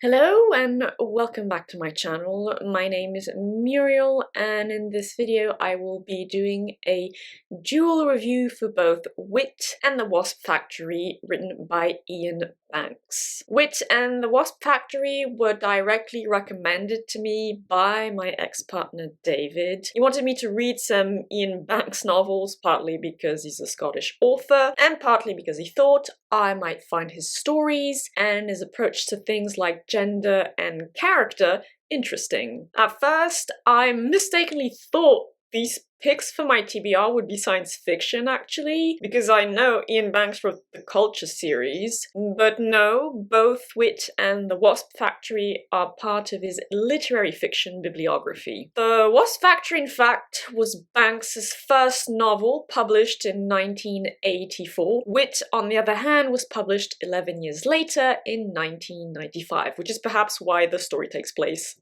Hello and welcome back to my channel. My name is Muriel and in this video I will be doing a dual review for both Whit and the Wasp Factory written by Iain Banks. Whit and the Wasp Factory were directly recommended to me by my ex-partner David. He wanted me to read some Iain Banks novels, partly because he's a Scottish author and partly because he thought I might find his stories and his approach to things like gender and character interesting. At first, I mistakenly thought these picks for my TBR would be science fiction, actually, because I know Iain Banks wrote the Culture series, but no, both Whit and The Wasp Factory are part of his literary fiction bibliography. The Wasp Factory, in fact, was Banks's first novel, published in 1984. Whit, on the other hand, was published 11 years later in 1995, which is perhaps why the story takes place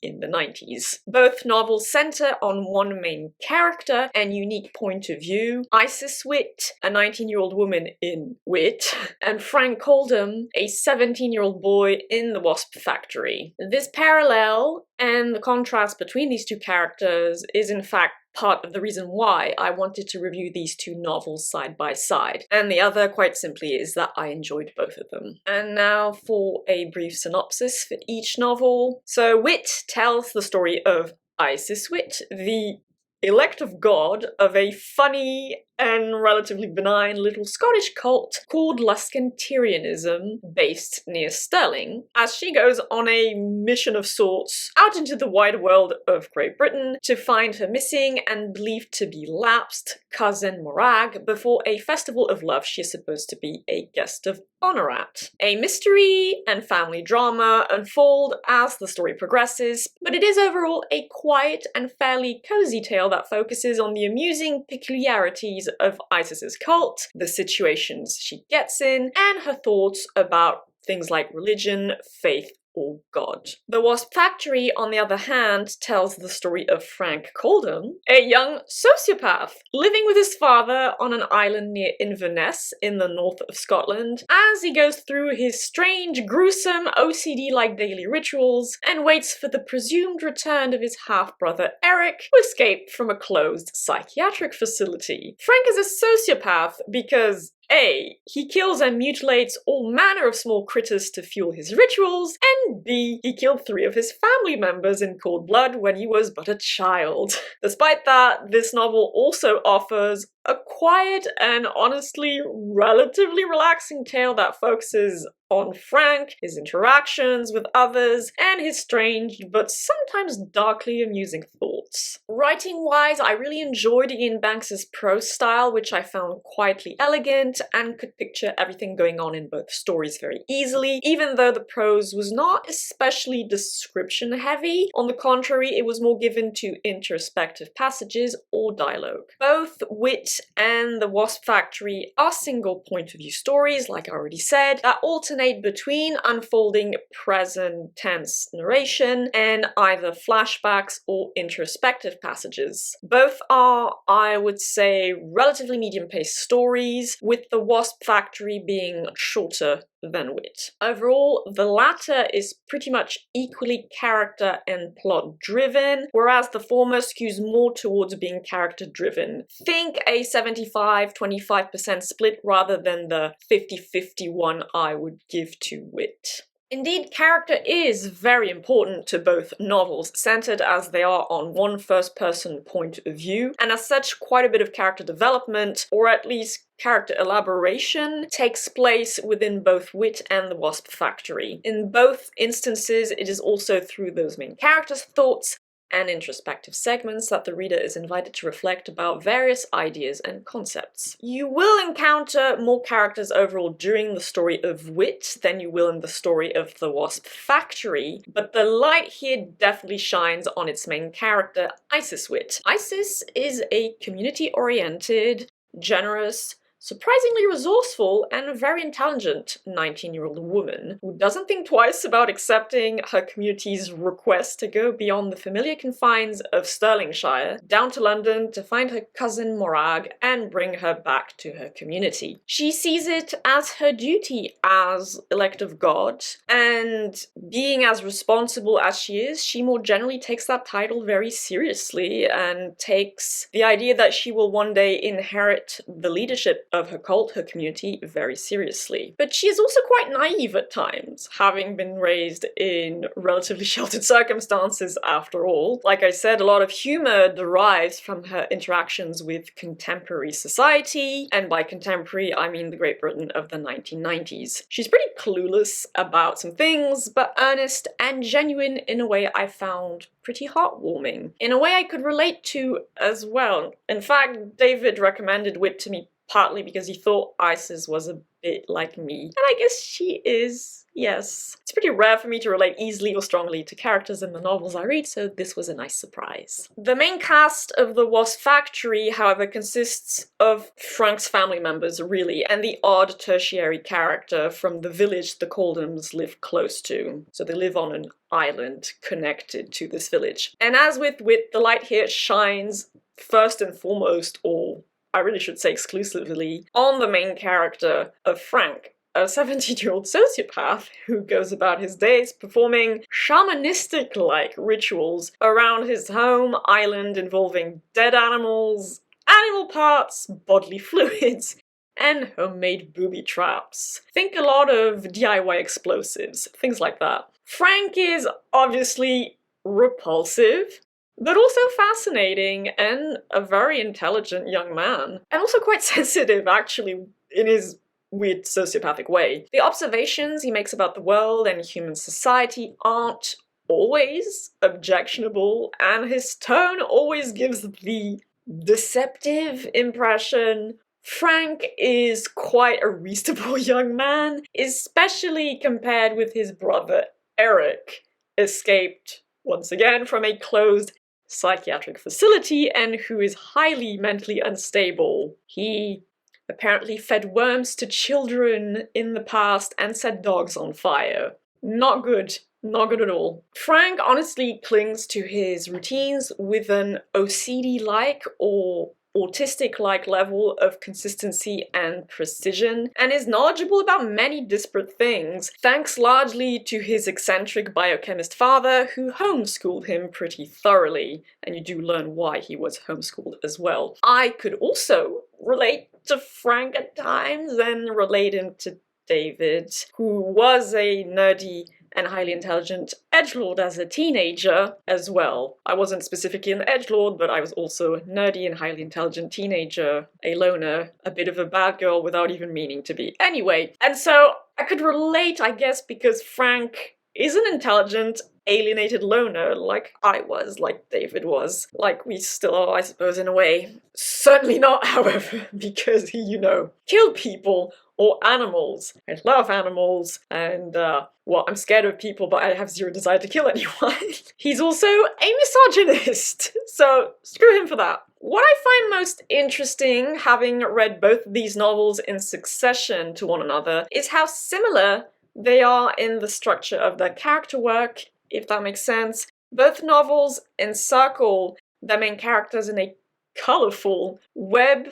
in the 90s. Both novels center on one main character and unique point of view: Isis Whit, a 19-year-old woman in Whit, and Frank Coldham, a 17-year-old boy in the Wasp Factory. This parallel and the contrast between these two characters is in fact part of the reason why I wanted to review these two novels side by side. And the other, quite simply, is that I enjoyed both of them. And now for a brief synopsis for each novel. So Whit tells the story of Isis Whit, the elect of God of a funny and relatively benign little Scottish cult called Luscantarianism, based near Stirling, as she goes on a mission of sorts out into the wide world of Great Britain to find her missing and believed to be lapsed cousin Morag before a festival of love she is supposed to be a guest of honor at. A mystery and family drama unfold as the story progresses, but it is overall a quiet and fairly cozy tale that focuses on the amusing peculiarities of Isis's cult, the situations she gets in, and her thoughts about things like religion, faith, or God. The Wasp Factory, on the other hand, tells the story of Frank Coldham, a young sociopath living with his father on an island near Inverness in the north of Scotland, as he goes through his strange, gruesome, OCD-like daily rituals and waits for the presumed return of his half-brother Eric, who escaped from a closed psychiatric facility. Frank is a sociopath because A, he kills and mutilates all manner of small critters to fuel his rituals, and B, he killed 3 of his family members in cold blood when he was but a child. Despite that, this novel also offers a quiet and honestly relatively relaxing tale that focuses on Frank, his interactions with others, and his strange but sometimes darkly amusing thoughts. Writing-wise, I really enjoyed Iain Banks's prose style, which I found quietly elegant and could picture everything going on in both stories very easily, even though the prose was not especially description-heavy. On the contrary, it was more given to introspective passages or dialogue. Both Whit and The Wasp Factory are single point-of-view stories, like I already said, that alternate between unfolding present tense narration and either flashbacks or introspective passages. Both are, I would say, relatively medium-paced stories, with The Wasp Factory being shorter than Whit. Overall, the latter is pretty much equally character and plot driven, whereas the former skews more towards being character driven. Think a 75-25% split rather than the 50-50 one I would give to Whit. Indeed, character is very important to both novels, centered as they are on one first-person point of view, and as such, quite a bit of character development, or at least character elaboration, takes place within both Whit and the Wasp Factory. In both instances, it is also through those main characters' thoughts and introspective segments that the reader is invited to reflect about various ideas and concepts. You will encounter more characters overall during the story of Whit than you will in the story of the Wasp Factory, but the light here definitely shines on its main character, Isis Whit. Isis is a community-oriented, generous, surprisingly resourceful and very intelligent 19-year-old woman who doesn't think twice about accepting her community's request to go beyond the familiar confines of Stirlingshire down to London to find her cousin Morag and bring her back to her community. She sees it as her duty as elect of God, and being as responsible as she is, she more generally takes that title very seriously and takes the idea that she will one day inherit the leadership of her cult, her community, very seriously. But she is also quite naive at times, having been raised in relatively sheltered circumstances after all. Like I said, a lot of humor derives from her interactions with contemporary society, and by contemporary I mean the Great Britain of the 1990s. She's pretty clueless about some things, but earnest and genuine in a way I found pretty heartwarming. In a way I could relate to as well. In fact, David recommended Whit to me partly because he thought Isis was a bit like me. And I guess she is, yes. It's pretty rare for me to relate easily or strongly to characters in the novels I read, so this was a nice surprise. The main cast of The Wasp Factory, however, consists of Frank's family members, really, and the odd tertiary character from the village the Coldhams live close to. So they live on an island connected to this village. And as with Whit, the light here shines first and foremost, or I really should say exclusively, on the main character of Frank, a 17-year-old sociopath who goes about his days performing shamanistic-like rituals around his home island involving dead animals, animal parts, bodily fluids, and homemade booby traps. Think a lot of DIY explosives, things like that. Frank is obviously repulsive, but also fascinating and a very intelligent young man. And also quite sensitive, actually, in his weird sociopathic way. The observations he makes about the world and human society aren't always objectionable, and his tone always gives the deceptive impression Frank is quite a reasonable young man, especially compared with his brother Eric, escaped once again from a closed psychiatric facility and who is highly mentally unstable. He apparently fed worms to children in the past and set dogs on fire. Not good. Not good at all. Frank honestly clings to his routines with an OCD-like or autistic-like level of consistency and precision, and is knowledgeable about many disparate things, thanks largely to his eccentric biochemist father, who homeschooled him pretty thoroughly, and you do learn why he was homeschooled as well. I could also relate to Frank at times, and relate him to David, who was a nerdy and highly intelligent edgelord as a teenager as well. I wasn't specifically an edgelord, but I was also a nerdy and highly intelligent teenager, a loner, a bit of a bad girl without even meaning to be. Anyway, and so I could relate, I guess, because Frank is an intelligent, alienated loner like I was, like David was, like we still are, I suppose, in a way. Certainly not, however, because he, you know, killed people or animals. I love animals, and, well, I'm scared of people, but I have zero desire to kill anyone. He's also a misogynist, so screw him for that. What I find most interesting, having read both of these novels in succession to one another, is how similar they are in the structure of their character work, if that makes sense. Both novels encircle their main characters in a colourful web,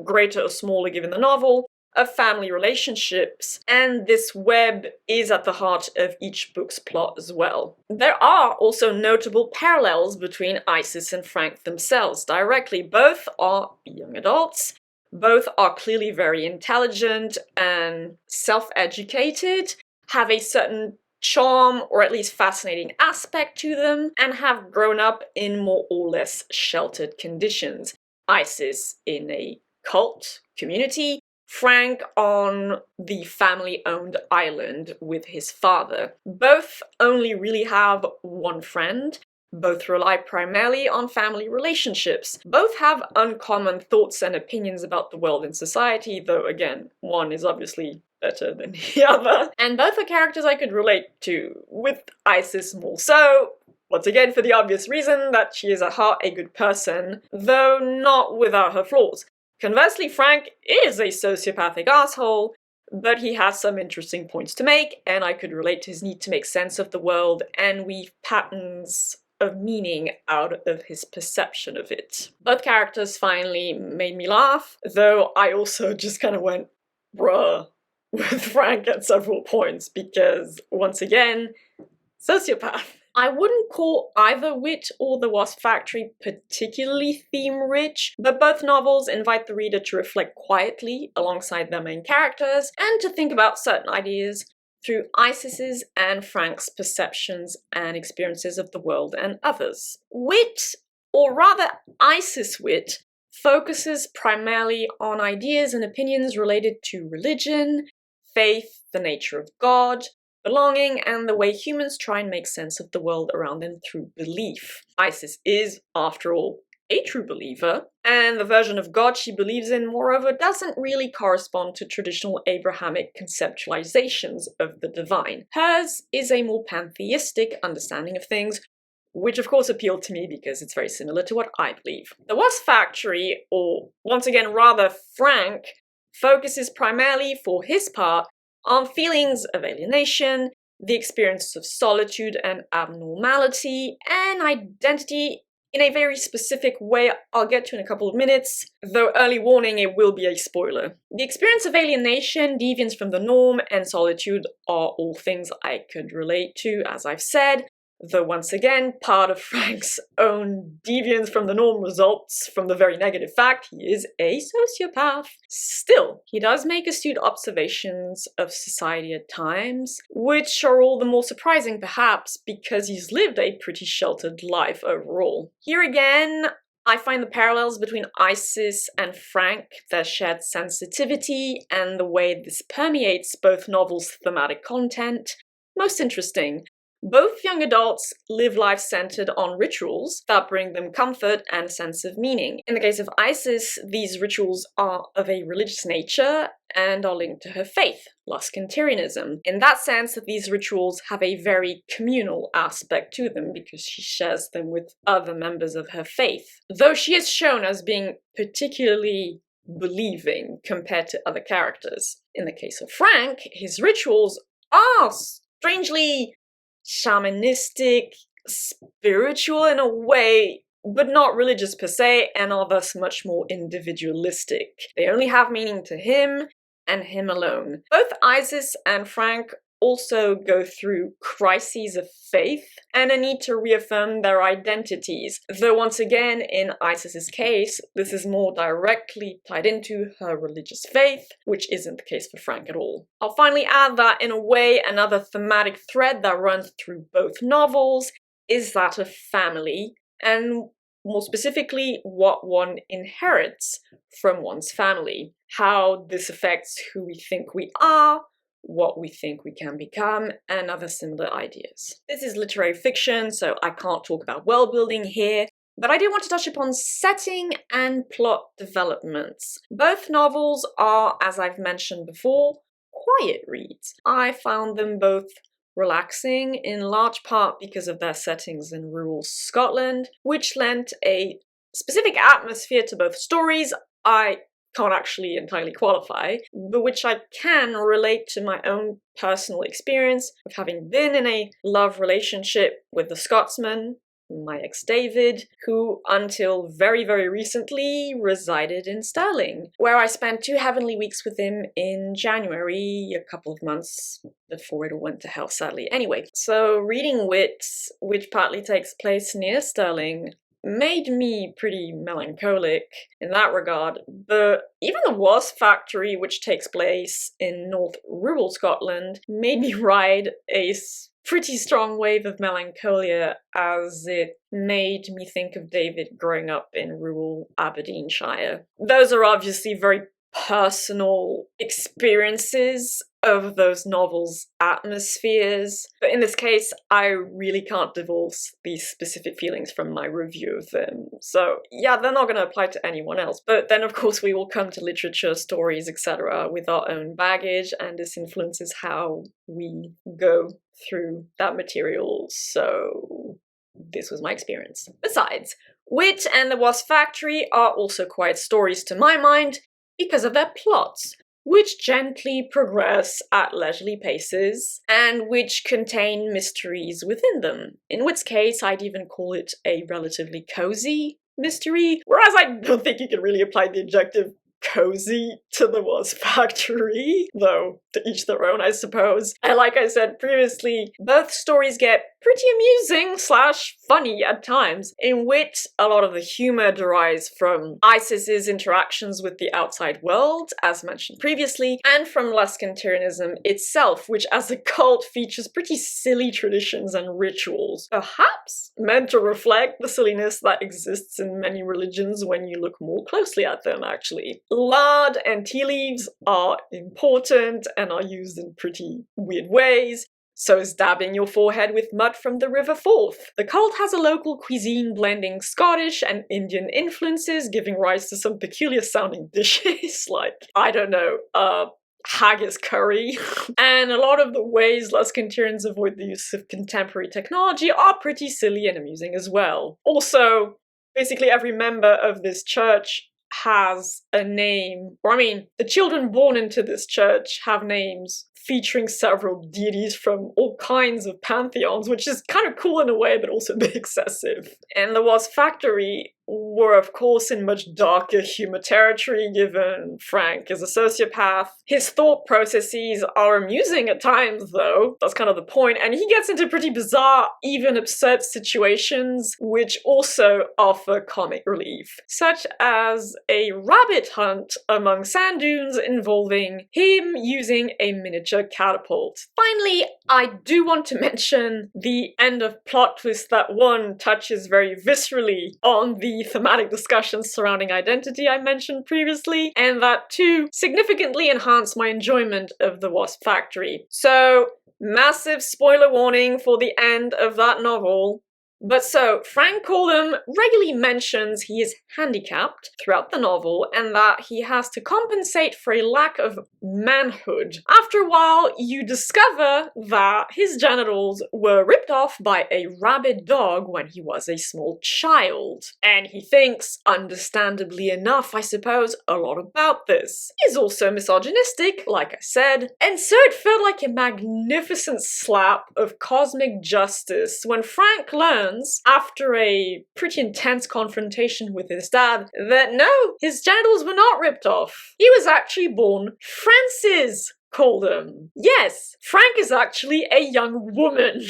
greater or smaller given the novel, of family relationships, and this web is at the heart of each book's plot as well. There are also notable parallels between Isis and Frank themselves directly. Both are young adults, both are clearly very intelligent and self-educated, have a certain charm or at least fascinating aspect to them, and have grown up in more or less sheltered conditions. Isis in a cult community, Frank on the family-owned island with his father. Both only really have one friend. Both rely primarily on family relationships. Both have uncommon thoughts and opinions about the world and society, though again, one is obviously better than the other. And both are characters I could relate to, with Isis more so, once again for the obvious reason that she is at heart a good person, though not without her flaws. Conversely, Frank is a sociopathic asshole, but he has some interesting points to make, and I could relate to his need to make sense of the world and weave patterns of meaning out of his perception of it. Both characters finally made me laugh, though I also just kind of went, bruh, with Frank at several points, because, once again, sociopath. I wouldn't call either Whit or The Wasp Factory particularly theme-rich, but both novels invite the reader to reflect quietly alongside their main characters, and to think about certain ideas through Isis's and Frank's perceptions and experiences of the world and others. Whit, or rather Isis Whit, focuses primarily on ideas and opinions related to religion, faith, the nature of God, belonging, and the way humans try and make sense of the world around them through belief. Isis is, after all, a true believer, and the version of God she believes in, moreover, doesn't really correspond to traditional Abrahamic conceptualizations of the divine. Hers is a more pantheistic understanding of things, which of course appealed to me because it's very similar to what I believe. The Wasp Factory, or once again rather Frank, focuses primarily, for his part, on feelings of alienation, the experience of solitude and abnormality, and identity in a very specific way I'll get to in a couple of minutes, though early warning, it will be a spoiler. The experience of alienation, deviance from the norm, and solitude are all things I could relate to, as I've said, though once again, part of Frank's own deviance from the norm results from the very negative fact he is a sociopath. Still, he does make astute observations of society at times, which are all the more surprising perhaps because he's lived a pretty sheltered life overall. Here again, I find the parallels between Isis and Frank, their shared sensitivity, and the way this permeates both novels' thematic content, most interesting. Both young adults live lives centered on rituals that bring them comfort and a sense of meaning. In the case of Isis, these rituals are of a religious nature and are linked to her faith, Luscantarianism. In that sense, these rituals have a very communal aspect to them because she shares them with other members of her faith, though she is shown as being particularly believing compared to other characters. In the case of Frank, his rituals are strangely shamanistic, spiritual in a way, but not religious per se, and are thus much more individualistic. They only have meaning to him, and him alone. Both Isis and Frank also go through crises of faith and a need to reaffirm their identities, though once again, in Isis's case, this is more directly tied into her religious faith, which isn't the case for Frank at all. I'll finally add that, in a way, another thematic thread that runs through both novels is that of family, and more specifically, what one inherits from one's family, how this affects who we think we are, what we think we can become, and other similar ideas. This is literary fiction, so I can't talk about world building here, but I do want to touch upon setting and plot developments. Both novels are, as I've mentioned before, quiet reads. I found them both relaxing, in large part because of their settings in rural Scotland, which lent a specific atmosphere to both stories I can't actually entirely qualify, but which I can relate to my own personal experience of having been in a love relationship with the Scotsman, my ex David, who until very, very recently resided in Stirling, where I spent 2 heavenly weeks with him in January, a couple of months before it all went to hell, sadly. Anyway, so reading Whit, which partly takes place near Stirling, made me pretty melancholic in that regard, but even The Wasp Factory, which takes place in North rural Scotland, made me ride a pretty strong wave of melancholia, as it made me think of David growing up in rural Aberdeenshire. Those are obviously very personal experiences of those novels' atmospheres, but in this case, I really can't divorce these specific feelings from my review of them. So yeah, they're not going to apply to anyone else, but then of course we will come to literature, stories, etc. with our own baggage, and this influences how we go through that material, so this was my experience. Besides, Whit and the Wasp Factory are also quiet stories to my mind because of their plots, which gently progress at leisurely paces, and which contain mysteries within them. In Whit's case, I'd even call it a relatively cozy mystery, whereas I don't think you can really apply the adjective cozy to the Wasp Factory, though to each their own, I suppose. And like I said previously, both stories get pretty amusing / funny at times. In Whit, a lot of the humor derives from ISIS's interactions with the outside world, as mentioned previously, and from Luscantarianism itself, which as a cult features pretty silly traditions and rituals, perhaps meant to reflect the silliness that exists in many religions when you look more closely at them, actually. Lard and tea leaves are important and are used in pretty weird ways. So is dabbing your forehead with mud from the River Forth. The cult has a local cuisine blending Scottish and Indian influences, giving rise to some peculiar sounding dishes like, I don't know, haggis curry. And a lot of the ways Luscantarians avoid the use of contemporary technology are pretty silly and amusing as well. Also, basically every member of this church has a name, or I mean, the children born into this church have names featuring several deities from all kinds of pantheons, which is kind of cool in a way, but also a bit excessive. And the Wasp Factory were, of course, in much darker humor territory, given Frank is a sociopath. His thought processes are amusing at times, though. That's kind of the point. And he gets into pretty bizarre, even absurd situations, which also offer comic relief, such as a rabbit hunt among sand dunes involving him using a miniature catapult. Finally, I do want to mention the end of plot twist that one touches very viscerally on the thematic discussions surrounding identity I mentioned previously, and that too significantly enhanced my enjoyment of The Wasp Factory. So, massive spoiler warning for the end of that novel. But so, Frank Colum regularly mentions he is handicapped throughout the novel and that he has to compensate for a lack of manhood. After a while, you discover that his genitals were ripped off by a rabid dog when he was a small child. And he thinks, understandably enough, I suppose, a lot about this. He's also misogynistic, like I said, and so it felt like a magnificent slap of cosmic justice when Frank learns, after a pretty intense confrontation with his dad, that no, his genitals were not ripped off. He was actually born Francis Colum. Yes, Frank is actually a young woman.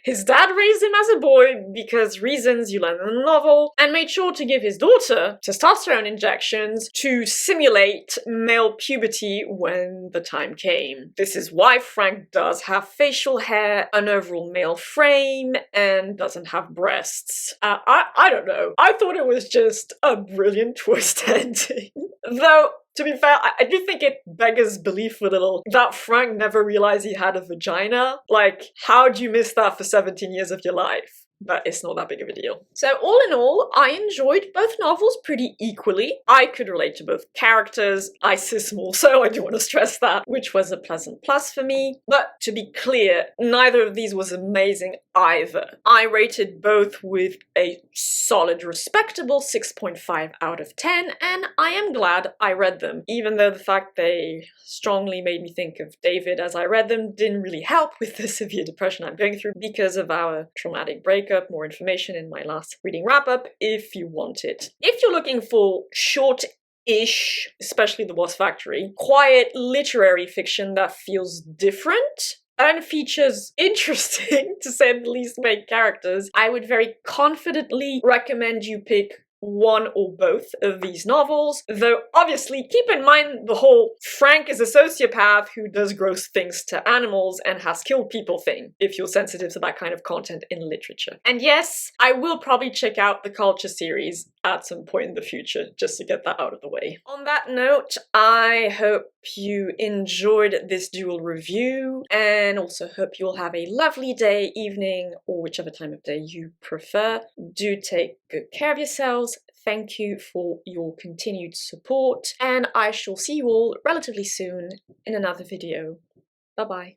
His dad raised him as a boy because reasons you learn in the novel, and made sure to give his daughter testosterone injections to simulate male puberty when the time came. This is why Frank does have facial hair, an overall male frame, and doesn't have breasts. I don't know. I thought it was just a brilliant twist ending. Though, to be fair, I do think it beggars belief a little that Frank never realized he had a vagina. Like, how'd you miss that for 17 years of your life? But it's not that big of a deal. So all in all, I enjoyed both novels pretty equally. I could relate to both characters, ISIS more so, I do want to stress that, which was a pleasant plus for me. But to be clear, neither of these was amazing either. I rated both with a solid, respectable 6.5 out of 10, and I am glad I read them, even though the fact they strongly made me think of David as I read them didn't really help with the severe depression I'm going through because of our traumatic breakup. More information in my last reading wrap-up if you want it. If you're looking for short-ish, especially The Wasp Factory, quiet literary fiction that feels different and features interesting, to say the least, main characters, I would very confidently recommend you pick one or both of these novels, though obviously keep in mind the whole Frank is a sociopath who does gross things to animals and has killed people thing, if you're sensitive to that kind of content in literature. And yes, I will probably check out the Culture series at some point in the future, just to get that out of the way. On that note, I hope you enjoyed this dual review, and also hope you'll have a lovely day, evening, or whichever time of day you prefer. Do take good care of yourselves. Thank you for your continued support, and I shall see you all relatively soon in another video. Bye bye.